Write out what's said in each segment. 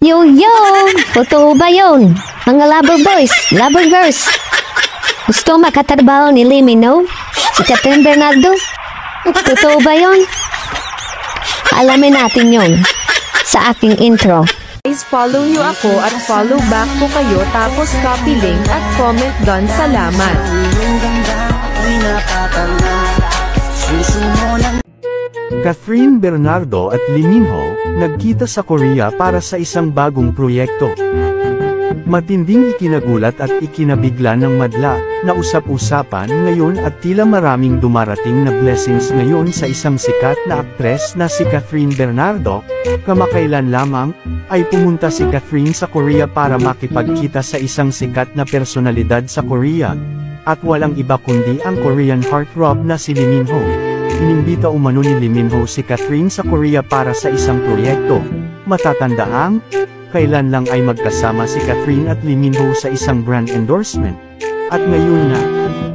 Yo! Totoo ba yun? Mga lover boys, lover girls. Gusto makatrabaho ni Limino? Si Catherine Bernardo? Totoo ba yun? Alamin natin yun sa aking intro. Guys, follow nyo ako at follow back ko kayo tapos copy link at comment doon. Salamat. Catherine Bernardo at Lee Min-ho nagkita sa Korea para sa isang bagong proyekto. Matinding ikinagulat at ikinabigla ng madla na usap-usapan ngayon at tila maraming dumarating na blessings ngayon sa isang sikat na aktres na si Catherine Bernardo. Kamakailan lamang ay pumunta si Catherine sa Korea para makipagkita sa isang sikat na personalidad sa Korea, at walang iba kundi ang Korean heartthrob na si Lee Min-ho. Inimbita umano ni Lee Min-ho si Catherine sa Korea para sa isang proyekto. Matatandaang kailan lang ay magkasama si Catherine at Lee Min-ho sa isang brand endorsement. At ngayon na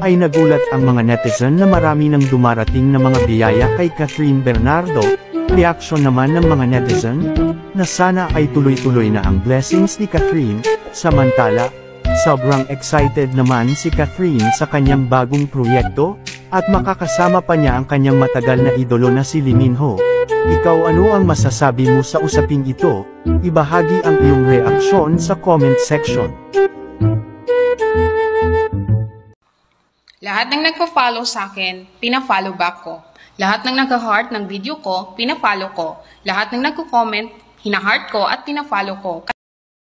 ay nagulat ang mga netizen na marami nang dumarating na mga biyaya kay Catherine Bernardo. Reaksyon naman ng mga netizen na sana ay tuloy-tuloy na ang blessings ni Catherine. Samantala, sobrang excited naman si Catherine sa kanyang bagong proyekto at makakasama pa niya ang kanyang matagal na idolo na si Lee Min-ho. Ikaw, ano ang masasabi mo sa usaping ito? Ibahagi ang iyong reaksyon sa comment section. Lahat ng nagpo-follow sa akin, pina-follow back ko. Lahat ng nag-heart ng video ko, pina-follow ko. Lahat ng nagko-comment, hina-heart ko at pina-follow ko.